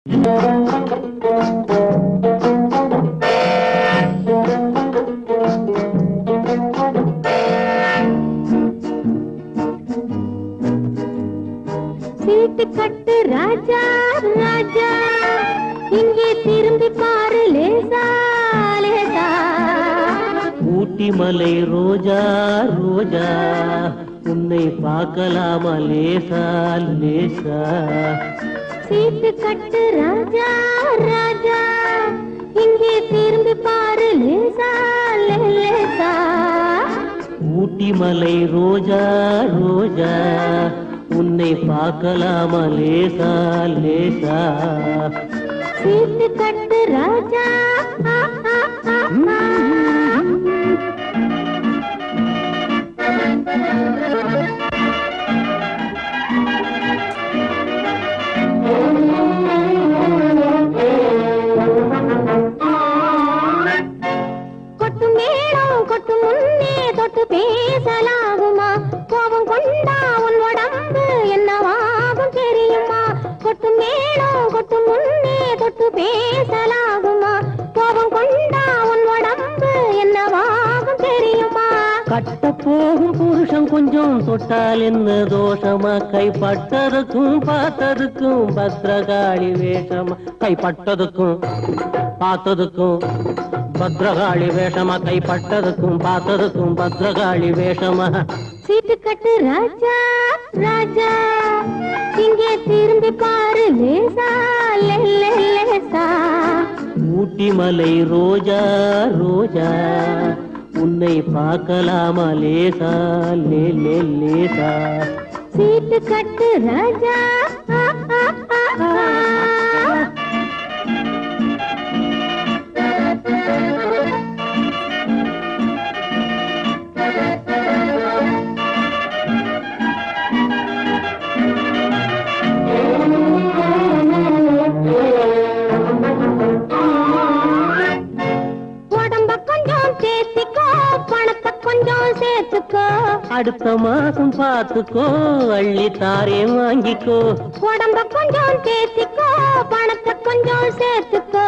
சீட்டு கட்டு ராஜா ராஜா, இங்கே திரும்பி பாரு லேசா லேசா. ஊட்டி மலை ரோஜா ரோஜா, உன்னை பார்க்கலாமா லேசா லேசா. சீட்டு கட்டு ராஜா ராஜா, இங்கே திரும்பி பாரு லேசா லேசா. ஊட்டி மலை ரோஜா ரோஜா, உன்னை பார்க்கலாமா லேசா லேசா. சீட்டு கட்டு ராஜா கொட்டு மேளம் கொட்டு முன்னே தொட்டு பேசலாகுமா? கோபம் கொண்டா உன் உடம்பு என்னவாகும் தெரியுமா? கொட்டு மேளம் கொட்டு முன்னே தொட்டு பேசலாகுமா? கோபம் கொண்டா உன் உடம்பு என்னவாகும் தெரியுமா? கட்ட போகும் புருஷன் கொஞ்சம் தொட்டால் என்ன தோஷமா? கைப்பட்டதுக்கும் பார்த்ததுக்கும் பத்ரகாளி வேஷமா? கைப்பட்டதுக்கும் பார்த்ததுக்கும் பத்ரகாளி வேஷமா? கைப்பட்டதுக்கும் பார்த்ததுக்கும் பத்ரகாளி வேஷமா? சீட்டு கட்டு ராஜா ராஜா, இங்கே திரும்பி பாரு லேசா லேசா. ஊட்டி மலை ரோஜா ரோஜா, உன்னை பார்க்கலாமா லேசா லேசா. சீட்டு கட்டு ராஜா உடம்ப கொஞ்சம் சேர்த்திக்கோ, பணத்தை கொஞ்சம் சேர்த்துக்கோ. அடுத்த மாசம் பார்த்துக்கோ, அள்ளி தாரேன் வாங்கிக்கோ. உடம்ப கொஞ்சம் சேர்த்திக்கோ, பணத்தை கொஞ்சம் சேர்த்துக்கோ.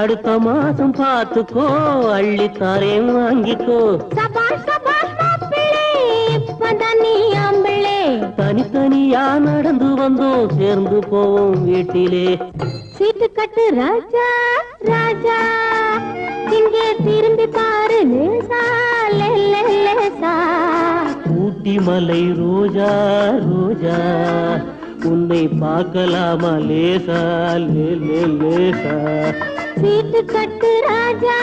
அடுத்த மாசம் பார்த்துக்கோ, அள்ளி தாரேன் வாங்கிக்கோ. சபாஷ் சபாஷ் மாப்பிள்ளை, இப்பதான் நீ ஆம்பிள்ளை. தனித்தனியா நடந்து வந்தோம், சேர்ந்து போவோம் வீட்டிலே. சீட்டு கட்டு ராஜா ராஜா, இங்கே திரும்பி பாரு லேசா லேசா. ஊட்டி மலை ரோஜா ரோஜா, உன்னை பார்க்கலாமா லேசா லேசா. சீட்டு கட்டு ராஜா